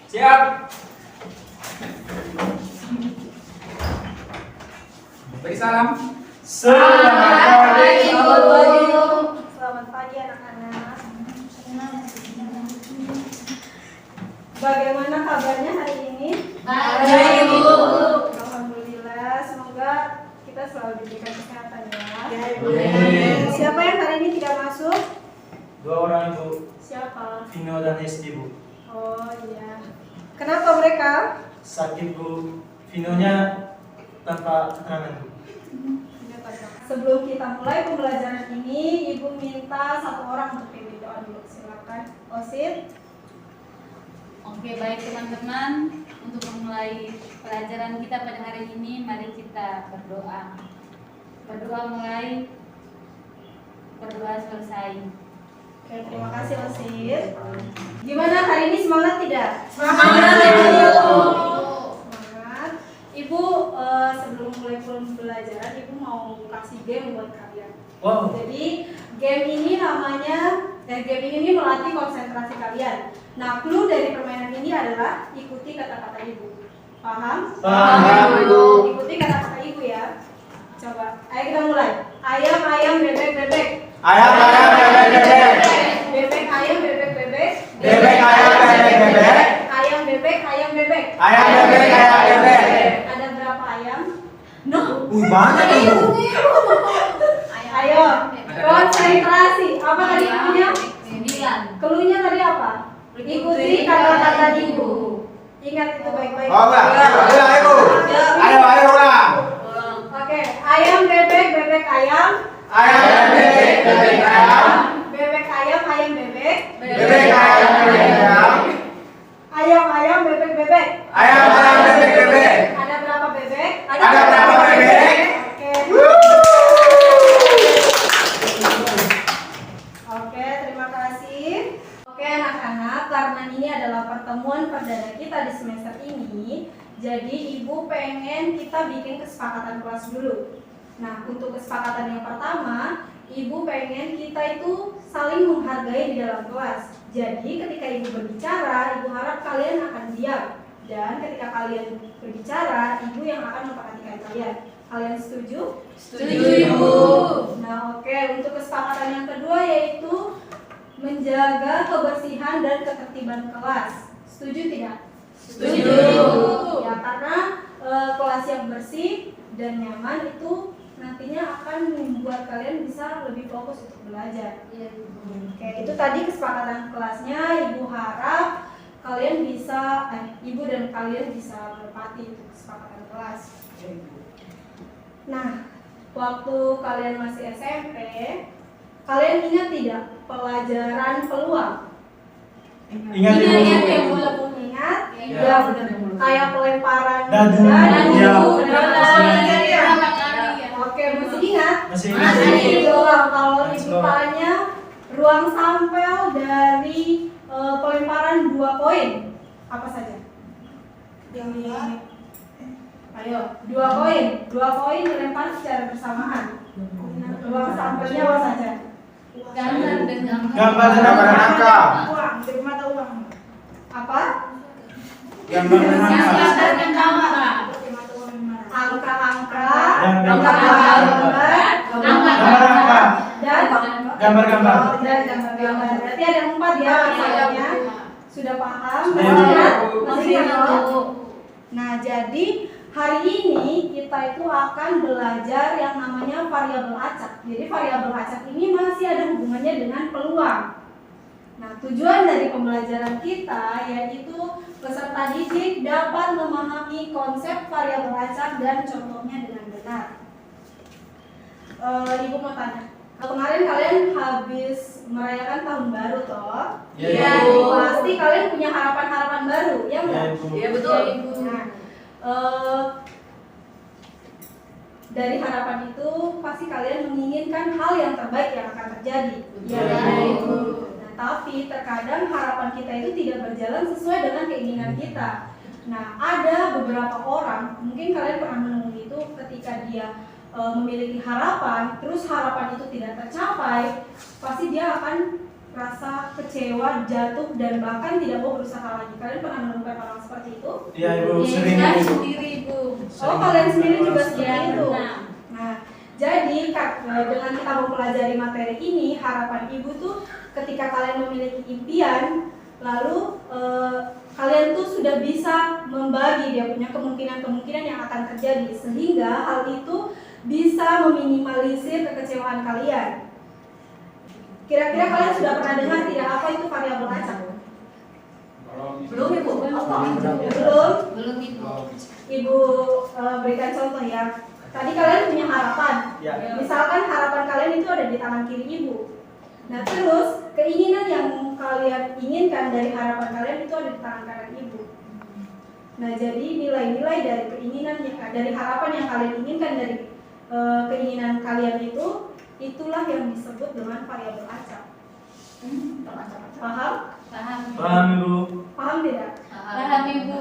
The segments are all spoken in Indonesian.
Siap. Beri salam. Selamat pagi, Ibu. Selamat pagi anak-anak. Bagaimana kabarnya hari ini? Baik, Ibu. Alhamdulillah, semoga kita selalu diberikan kesehatan ya. Amin. Siapa yang hari ini tidak masuk? 2 orang, Bu. Siapa? Vino dan Esti, Bu. Oh iya. Kenapa mereka? Sakit, Bu. Vinonya tanpa keterangan, Bu. Sebelum kita mulai pembelajaran ini, Ibu minta 1 orang untuk pimpin doa dulu. Silakan, Osit. Oke, baik teman-teman. Untuk memulai pelajaran kita pada hari ini, mari kita berdoa. Berdoa mulai, berdoa selesai. Oke, terima kasih Osit. Gimana hari ini, semangat tidak? Semangat, Ibu. Semangat. Ibu, sebelum mulai pembelajaran, Ibu mau kasih game buat kalian. Wow. Jadi game ini melatih konsentrasi kalian. Nah, clue dari permainan ini adalah ikuti kata-kata Ibu. Paham? Paham, Ibu. Ikuti kata-kata Ibu ya. Coba, ayo kita mulai. Ayam, ayam, bebek, bebek. Ayam, ayam, bebek, bebek. Bebek, ayam, bebek, bebek. Bebek, ayam, bebek, bebek. Ayam, bebek, ayam, bebek. Ayam, bebek, ayam, bebek. Ada berapa ayam? Banyak, Ibu. Ayo, konsentrasi. Apa tadi cluenya? 9. Cluenya tadi apa? Ikuti kata-kata Ibu. Ingat itu baik-baik. Oh, enggak. Ulang, Ibu. Ayo ulang. Oke, ayam, bebek, bebek, ayam. Ayam, bebek, bebek, ayam. Bebek, ayam, ayam, bebek. Bebek, ayam, bebek, ayam. Ayam, ayam, bebek, bebek. Ayam, ayam, bebek, bebek. Ada berapa bebek? Ada berapa bebek? Oke. Oke, terima kasih. Oke anak-anak, karena ini adalah pertemuan perdana kita di semester ini, jadi Ibu pengen kita bikin kesepakatan kelas dulu. Nah, untuk kesepakatan yang pertama, Ibu pengen kita itu saling menghargai di dalam kelas. Jadi ketika Ibu berbicara, Ibu harap kalian akan diam. Dan ketika kalian berbicara, Ibu yang akan memperhatikan kalian. Kalian setuju? Setuju, Ibu. Nah, oke. Untuk kesepakatan yang kedua yaitu menjaga kebersihan dan ketertiban kelas. Setuju tidak? Setuju. Ya, karena kelas yang bersih dan nyaman itu nantinya akan membuat kalian bisa lebih fokus untuk belajar. Iya, Ibu. Oke, itu tadi kesepakatan kelasnya. Ibu harap kalian bisa, Ibu dan kalian bisa menepati itu kesepakatan kelas. Nah, waktu kalian masih SMP, kalian ingat tidak pelajaran peluang? Ingat, Ingat, Ibu. Ibu. Ingat? Iya. Ya, kayak pelemparan Dadu. dadu. Ya. Oke, masih ingat? Masih Masih Ibu. doang. Kalau Masih Ibu doang. tanya ruang sampel dari pelemparan 2 koin apa saja? Ayo, 2 koin. 2 koin dilempar secara bersamaan. Ruang sampelnya apa saja? Gambar dengan Gambar angka. Uang, dari mata uang. Apa? Gambar angka. Angka-angka, Dan gambar-gambar, Gambar angka. dan Gambar-gambar. dan gambar-gambar. Berarti ada 4 ya masalahnya. Sudah paham? Sudah, Masih ingat? Ibu. Masih ingat, toh? Nah, jadi hari ini kita itu akan belajar yang namanya variabel acak. Jadi variabel acak ini masih ada hubungannya dengan peluang. Nah, tujuan dari pembelajaran kita yaitu peserta didik dapat memahami konsep variabel acak dan contohnya dengan benar. Ibu mau tanya, kemarin kalian habis merayakan tahun baru toh? Iya, Ibu. Pasti kalian punya harapan-harapan baru, ya enggak? Iya, Ibu. Iya, betul. Nah, dari harapan itu pasti kalian menginginkan hal yang terbaik yang akan terjadi. Ya, Betul. Ibu. Nah, tapi terkadang harapan kita itu tidak berjalan sesuai dengan keinginan kita. Nah, ada beberapa orang, mungkin kalian pernah menemui itu ketika dia memiliki harapan, terus harapan itu tidak tercapai, pasti dia akan rasa kecewa, jatuh, dan bahkan tidak mau berusaha lagi. Kalian pernah menemukan orang seperti itu? Iya Ibu, sering Saya Ibu. sendiri Ibu. Oh, kalian sendiri juga seperti Iya, itu. pernah. Nah, jadi dengan kita mempelajari materi ini, harapan Ibu tuh ketika kalian memiliki impian, lalu kalian tuh sudah bisa membagi dia punya kemungkinan-kemungkinan yang akan terjadi, sehingga hal itu bisa meminimalisir kekecewaan kalian. Kira-kira kalian sudah pernah dengar tidak apa itu variabel acak? Belum Ibu. Belum? Belum Ibu. Ibu berikan contoh ya. Tadi kalian punya harapan. Ya. Misalkan harapan kalian itu ada di tangan kiri ibu. Nah terus keinginan yang kalian inginkan dari harapan kalian itu ada di tangan kanan ibu. Nah jadi nilai-nilai dari keinginan dari harapan yang kalian inginkan dari keinginan kalian itu, itulah yang disebut dengan variabel acak. Paham? Paham. Paham Ibu. Paham tidak? Paham Ibu.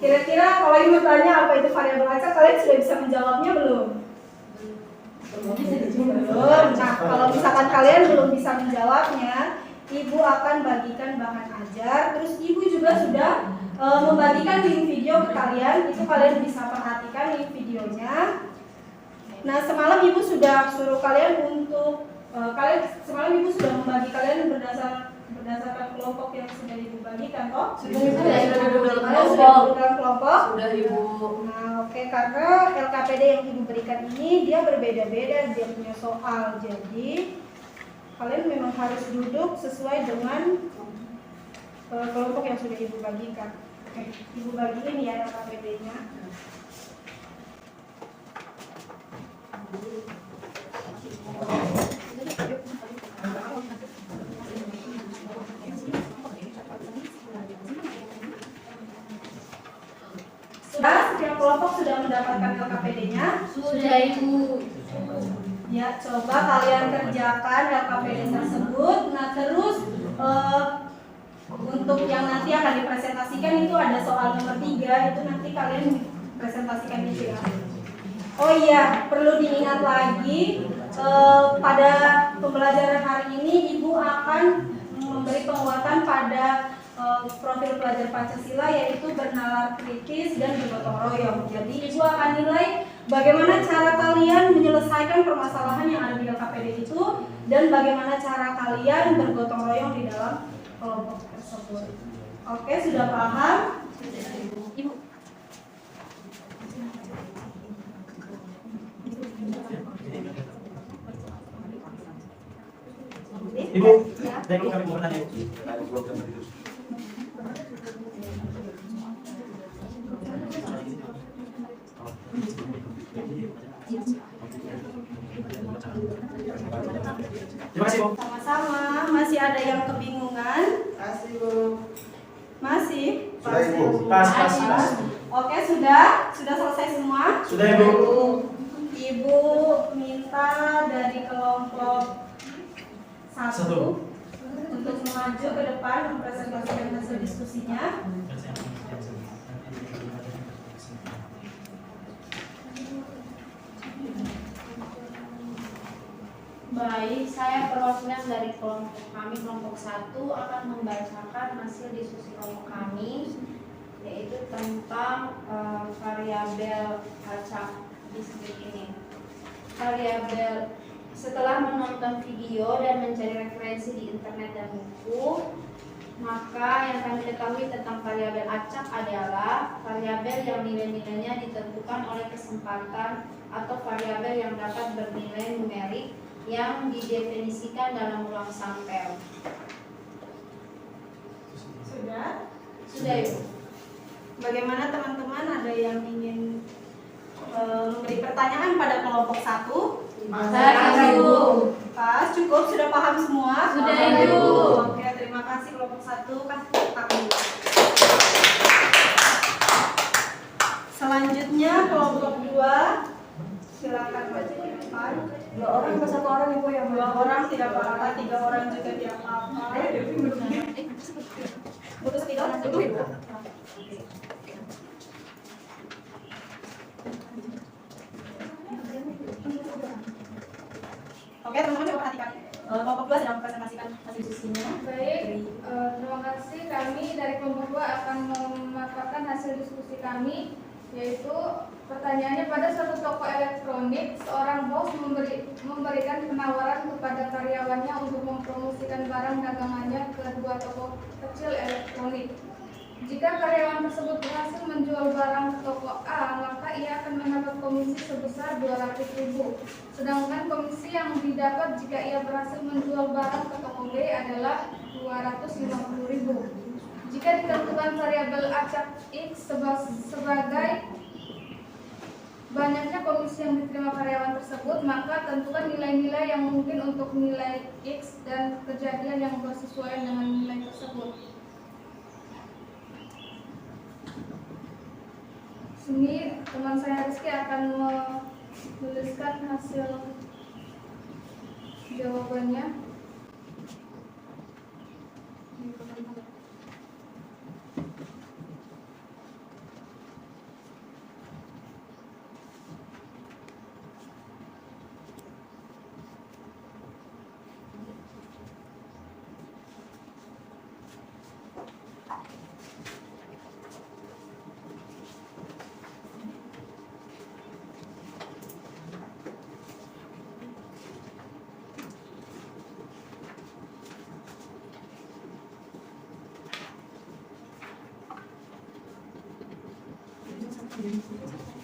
Kira-kira kalau ibu tanya apa itu variabel acak, kalian sudah bisa menjawabnya belum? Belum. Nah, kalau misalkan kalian belum bisa menjawabnya, ibu akan bagikan bahan ajar. Terus ibu juga sudah membagikan link video ke kalian. Itu kalian bisa perhatikan link videonya. Nah, semalam ibu sudah suruh kalian untuk semalam ibu sudah membagi kalian berdasarkan kelompok yang sudah ibu bagikan, toh? Sudah Ibu dalam Kalian sudah kelompok. dalam kelompok? Sudah Ibu. Nah, oke, karena LKPD yang ibu berikan ini dia berbeda-beda dia punya soal. Jadi kalian memang harus duduk sesuai dengan kelompok yang sudah ibu bagikan. Oke, ibu bagiin ya LKPD-nya. Sudah, setiap kelompok sudah mendapatkan LKPD-nya. Sudah Ibu. Ya, coba kalian kerjakan LKPD tersebut. Nah, terus untuk yang nanti akan dipresentasikan itu ada soal nomor 3, itu nanti kalian presentasikan itu ya. Oh iya, perlu diingat lagi pada pembelajaran hari ini Ibu akan memberi penguatan pada profil pelajar Pancasila, yaitu bernalar kritis dan bergotong royong. Jadi Ibu akan nilai bagaimana cara kalian menyelesaikan permasalahan yang ada di LKPD itu dan bagaimana cara kalian bergotong royong di dalam kelompok tersebut. Oke, sudah paham? Ibu. Ibu, saya kami mau bertanya. Terima kasih Bu. Sama-sama. Masih ada yang kebingungan? Kasih Bu. Masih? Sudah Ibu. Pas. Oke, sudah selesai semua? Sudah Ibu. Ibu minta dari kelompok 1 untuk maju ke depan mempresentasikan hasil diskusinya. Baik, saya perwakilan dari kelompok kami, kelompok 1 akan membacakan hasil diskusi kelompok kami, yaitu tentang variabel acak distrik ini. Variabel, setelah menonton video dan mencari referensi di internet dan buku, maka yang kami ketahui tentang variabel acak adalah variabel yang nilai-nilainya ditentukan oleh kesempatan atau variabel yang dapat bernilai numerik yang didefinisikan dalam ulang sampel. Sudah? Sudah Ibu. Bagaimana teman-teman, ada yang ingin memberi pertanyaan pada kelompok 1? Sudah Ibu. Pas, cukup, sudah paham semua? Sudah, Ibu. Oke, terima kasih kelompok 1. Kasih tepuk tangan. Selanjutnya kelompok 2. Silakan maju ke depan. 2 orang atau 1 orang Ibu yang 2 orang tidak apa-apa, 3 orang juga tidak apa-apa. Putus tidak dulu Ibu. Oke, teman-teman coba perhatikan. kelompok 2 sedang mempresentasikan hasil diskusinya. Baik, terima kasih. Kami dari kelompok 2 akan memaparkan hasil diskusi kami, yaitu pertanyaannya, pada suatu toko elektronik seorang bos memberikan penawaran kepada karyawannya untuk mempromosikan barang dagangannya ke dua toko kecil elektronik. Jika karyawan tersebut berhasil menjual barang ke toko A, maka ia akan mendapat komisi sebesar 200.000. Sedangkan komisi yang didapat jika ia berhasil menjual barang ke toko B adalah 250.000. Jika ditentukan variabel acak X sebagai banyaknya komisi yang diterima karyawan tersebut, maka tentukan nilai-nilai yang mungkin untuk nilai X dan kejadian yang bersesuaian dengan nilai tersebut. Sini teman saya Rizky akan menuliskan hasil jawabannya.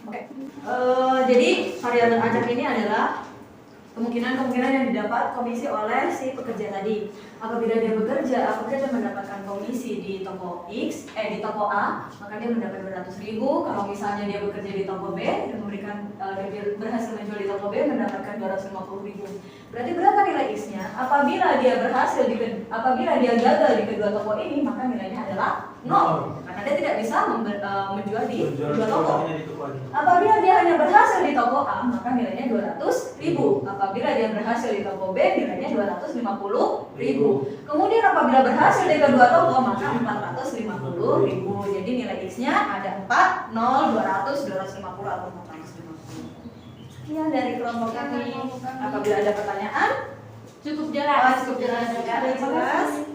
Oke. Jadi variabel acak ini adalah kemungkinan yang didapat komisi oleh si pekerja tadi. Apabila dia mendapatkan komisi di toko di toko A, maka dia mendapat 200.000. Kalau misalnya dia bekerja di toko B dan dia berhasil menjual di toko B, mendapatkan 250.000. Berarti berapa nilai X-nya? Apabila dia gagal di kedua toko ini, maka nilainya adalah 0. Karena dia tidak bisa menjual di dua toko. Apabila dia hanya berhasil di toko A, maka nilainya 200.000. Apabila dia berhasil di toko B, nilainya 250.000. Kemudian apabila berhasil di kedua toko, maka 450.000. Jadi nilai X-nya ada 4, 0, 200, 250 atau 450. Sekian dari kelompok kami. Apabila ada pertanyaan, Cukup jelas. cukup jelas. Terima kasih.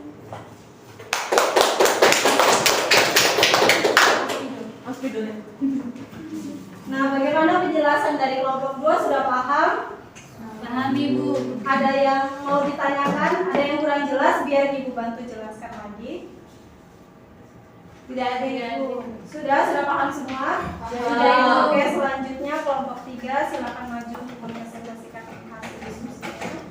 Nah, bagaimana penjelasan dari kelompok 2, sudah paham? Paham Ibu. Ada yang mau ditanyakan? Ada yang kurang jelas? Biar Ibu bantu jelaskan lagi. Tidak ada Ibu. Sudah paham semua? Sudah Ibu. Oke, selanjutnya kelompok 3 silakan maju untuk mempresentasikan hasil diskusinya.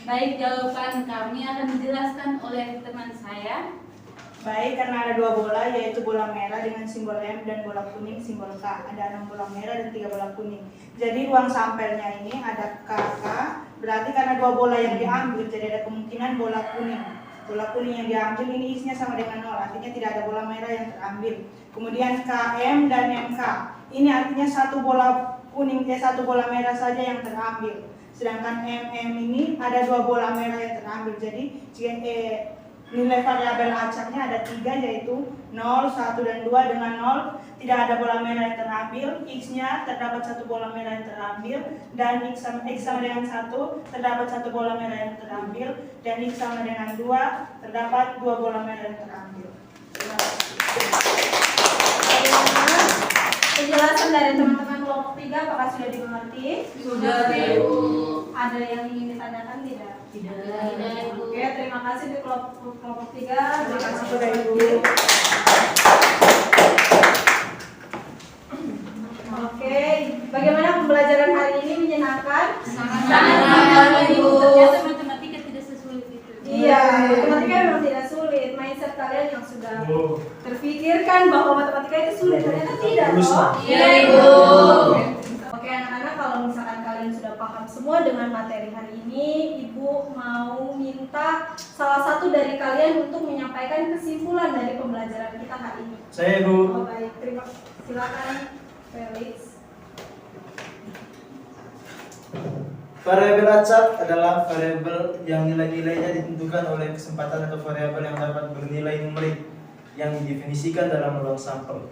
Baik, jawaban kami akan dijelaskan oleh teman saya. Baik, karena ada 2 bola, yaitu bola merah dengan simbol M dan bola kuning simbol K. Ada 6 bola merah dan 3 bola kuning. Jadi ruang sampelnya ini ada KK, berarti karena 2 bola yang diambil, jadi ada kemungkinan bola kuning. Bola kuning yang diambil ini isinya sama dengan 0, artinya tidak ada bola merah yang terambil. Kemudian KM dan MK, ini artinya satu bola kuning, satu bola merah saja yang terambil. Sedangkan MM ini ada 2 bola merah yang terambil. Jadi nilai variabel acaknya ada 3, yaitu 0, 1, dan 2. Dengan 0 tidak ada bola merah yang terambil, X-nya terdapat 1 bola merah yang terambil, dan X sama dengan 1 terdapat 1 bola merah yang terambil, dan X sama dengan 2 terdapat 2 bola merah yang terambil. Bagaimana penjelasan dari teman-teman kelompok 3, apakah sudah dimengerti? Sudah, Ibu. Ada yang ingin ditanyakan tidak? Tidak, Ibu. Oke, terima kasih di kelompok 3. Terima kasih kepada Ibu. Oke, bagaimana pembelajaran hari ini, menyenangkan? Sangat, Ibu. Ternyata matematika tidak sesulit itu. Iya, Ternyata tidak Lulus toh? lah. Iya, Ibu. Oke anak-anak, kalau misalkan kalian sudah paham semua dengan materi hari ini, Ibu mau minta salah satu dari kalian untuk menyampaikan kesimpulan dari pembelajaran kita hari ini. Saya Ibu. Oh baik, terima kasih. Silakan Felix. Variabel acak adalah variabel yang nilai-nilainya ditentukan oleh kesempatan atau variabel yang dapat bernilai numerik yang didefinisikan dalam ruang sampel.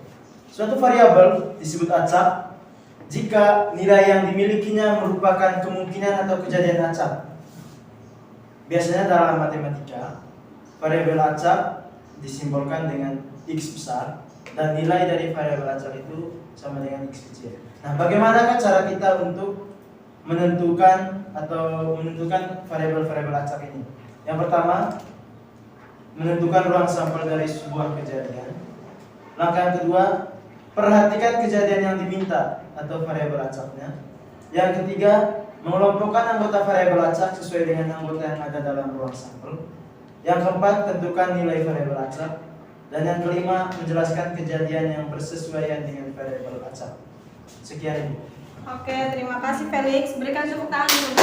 Suatu variabel disebut acak jika nilai yang dimilikinya merupakan kemungkinan atau kejadian acak. Biasanya dalam matematika, variabel acak disimbolkan dengan X besar dan nilai dari variabel acak itu sama dengan X kecil. Nah, bagaimanakah cara kita untuk menentukan variabel-variabel acak ini? Yang pertama, menentukan ruang sampel dari sebuah kejadian. Langkah yang kedua, perhatikan kejadian yang diminta atau variabel acaknya. Yang ketiga, mengelompokkan anggota variabel acak sesuai dengan anggota yang ada dalam ruang sampel. Yang keempat, tentukan nilai variabel acak. Dan yang kelima, menjelaskan kejadian yang bersesuaian dengan variabel acak. Sekian Ibu. Oke, terima kasih Felix. Berikan tepuk tangan dulu.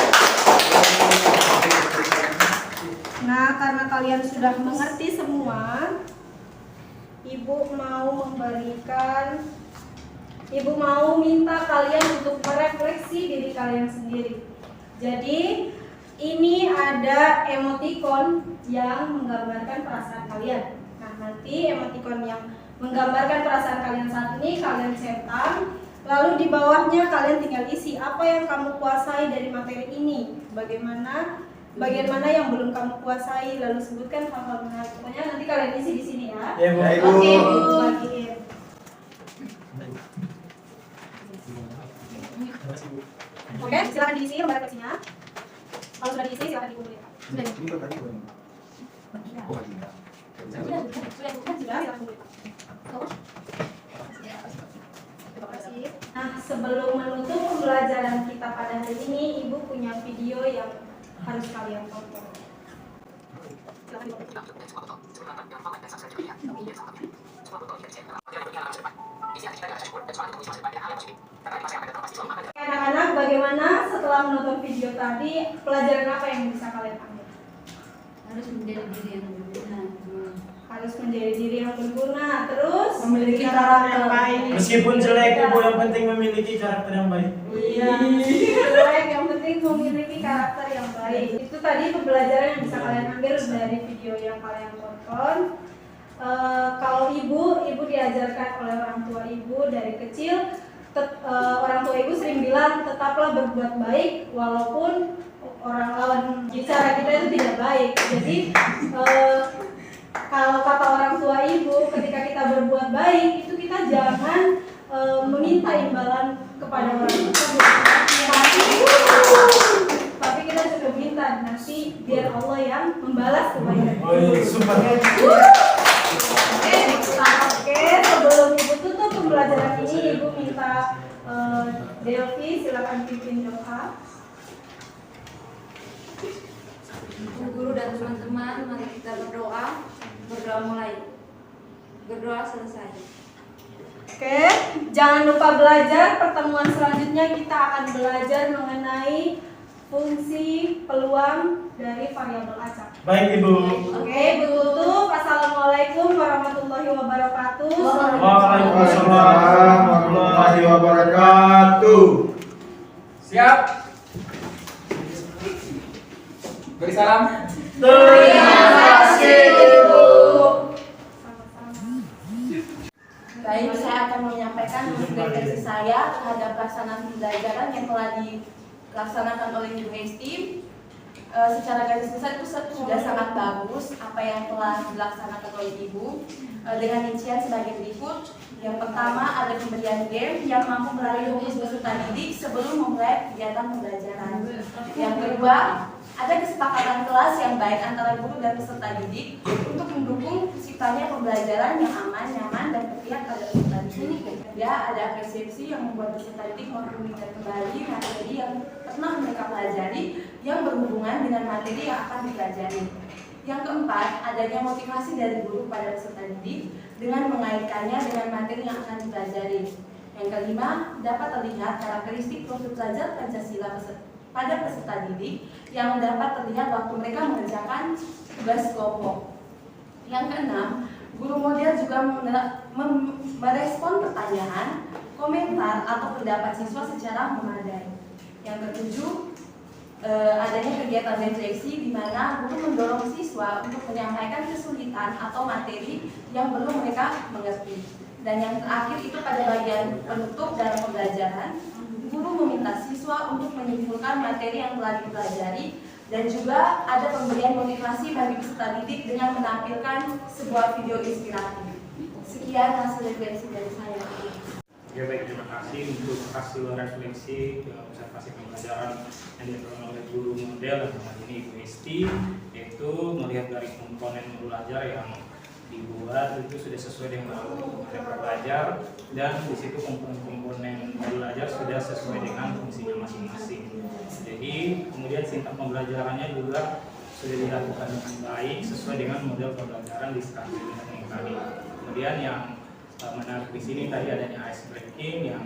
Nah, karena kalian sudah mengerti semua, Ibu mau minta kalian untuk merefleksi diri kalian sendiri. Jadi, ini ada emoticon yang menggambarkan perasaan kalian. Nah, nanti emoticon yang menggambarkan perasaan kalian saat ini kalian centang. Lalu di bawahnya kalian tinggal isi apa yang kamu kuasai dari materi ini. Bagian mana yang belum kamu kuasai, lalu sebutkan hal-hal menarik. Pokoknya nanti kalian isi di sini ya. Ya, Bu. Oke, Bu. Bagiin. Oke, silakan diisi lembar refleksinya. Kalau sudah diisi silakan dikumpulkan. Sudah, silakan kumpulkan. Nah, sebelum menutup pembelajaran kita pada hari ini, Ibu punya video yang harus kalian tonton. Anak-anak, bagaimana setelah menonton video tadi, pelajaran apa yang bisa kalian ambil? Harus menjadi diri yang berguna. Harus menjadi diri yang berguna, terus Memiliki karakter yang baik. Meskipun jelek Ibu, yang penting memiliki karakter yang baik. Iya, jelek, yang penting memiliki karakter yang baik. Itu tadi pembelajaran yang bisa kalian ambil dari video yang kalian tonton. Kalau ibu diajarkan oleh orang tua ibu dari kecil. Orang tua ibu sering bilang tetaplah berbuat baik walaupun orang lawan bicara kita itu tidak baik. Jadi kalau kata orang tua ibu, ketika kita berbuat baik itu kita jangan meminta imbalan kepada orang tersebut, tapi kita juga minta nanti biar Allah yang membalas kebaikan. Oh, super. Oke, sebelum ibu tutup pembelajaran ini, ibu minta Delvi silakan pimpin doa. Bu guru dan teman-teman, mari kita berdoa. Berdoa mulai. Berdoa selesai. Oke, jangan lupa belajar. Pertemuan selanjutnya kita akan belajar mengenai fungsi peluang dari variabel acak. Baik Ibu. Oke, ibu tutup. Assalamualaikum warahmatullahi wabarakatuh. Waalaikumsalam warahmatullahi wabarakatuh. Siap. Beri salam. Terima kasih Ibu. Baik, saya akan menyampaikan refleksi saya terhadap pelaksanaan pembelajaran yang telah dilaksanakan oleh Ibu Hesti. Secara garis besar itu sudah sangat bagus apa yang telah dilaksanakan oleh Ibu, dengan rincian sebagai berikut. Yang pertama, ada pemberian game yang mampu melalui fokus peserta didik sebelum memulai kegiatan pembelajaran. Yang kedua, ada kesepakatan kelas yang baik antara guru dan peserta didik untuk mendukung terciptanya pembelajaran yang aman, nyaman, dan berpihak pada peserta didik. Ketiga, ada apresiasi yang membuat peserta didik mampu mengingat kembali materi yang pernah mereka pelajari yang berhubungan dengan materi yang akan dipelajari. Yang keempat, adanya motivasi dari guru pada peserta didik dengan mengaitkannya dengan materi yang akan dipelajari. Yang kelima, dapat terlihat karakteristik profil pelajar Pancasila pada peserta didik yang dapat terlihat waktu mereka mengerjakan tugas kelompok. Yang keenam, guru model juga merespon pertanyaan, komentar, atau pendapat siswa secara memadai. Yang ketujuh, adanya kegiatan refleksi di mana guru mendorong siswa untuk menyampaikan kesulitan atau materi yang perlu mereka mengerti. Dan yang terakhir itu pada bagian penutup dalam pembelajaran, guru meminta siswa untuk menyimpulkan materi yang telah dipelajari dan juga ada pemberian motivasi bagi peserta didik dengan menampilkan sebuah video inspiratif. Sekian hasil refleksi dari saya. Ya baik, terima kasih untuk hasil refleksi observasi pembelajaran yang dilakukan oleh guru model dalam hal ini Ibu Esti, yaitu melihat dari komponen belajar yang dibuat itu sudah sesuai dengan mereka belajar, dan di situ komponen-komponen belajar sudah sesuai dengan fungsinya masing-masing. Jadi kemudian singkat pembelajarannya juga sudah dilakukan dengan baik sesuai dengan model pembelajaran di sekolah ini kami. Kemudian yang menarik di sini tadi adanya ice breaking yang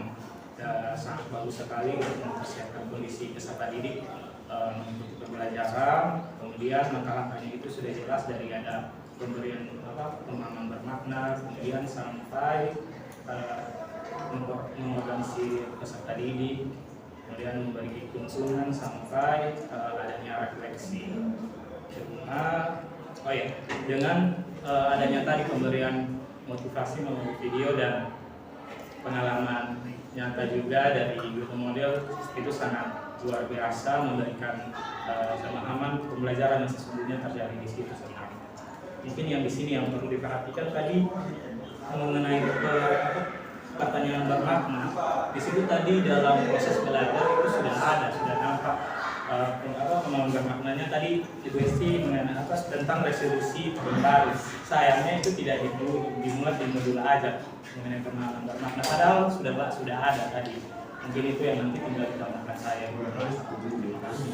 sangat bagus sekali untuk mempersiapkan kondisi peserta didik untuk pembelajaran. Kemudian langkah-langkahnya itu sudah jelas dari ada pemberian pemahaman bermakna, kemudian sampai mengorganisasi peserta didik, kemudian memberi tuntunan sampai adanya refleksi. Dengan adanya tadi pemberian motivasi melalui video dan pengalaman nyata juga dari guru model, itu sangat luar biasa memberikan pemahaman pembelajaran yang sesungguhnya terjadi di situ. Mungkin yang di sini yang perlu diperhatikan tadi mengenai pertanyaan bermakna. Di situ tadi dalam proses belajar itu sudah nampak pemahaman bermaknanya tadi Ibu Esti mengenai tentang resolusi tahun baru. Sayangnya itu tidak dimuat di modul aja mengenai pemahaman bermakna. Padahal sudah ada tadi. Mungkin itu yang nanti tinggal ditambahkan saya. Terima kasih.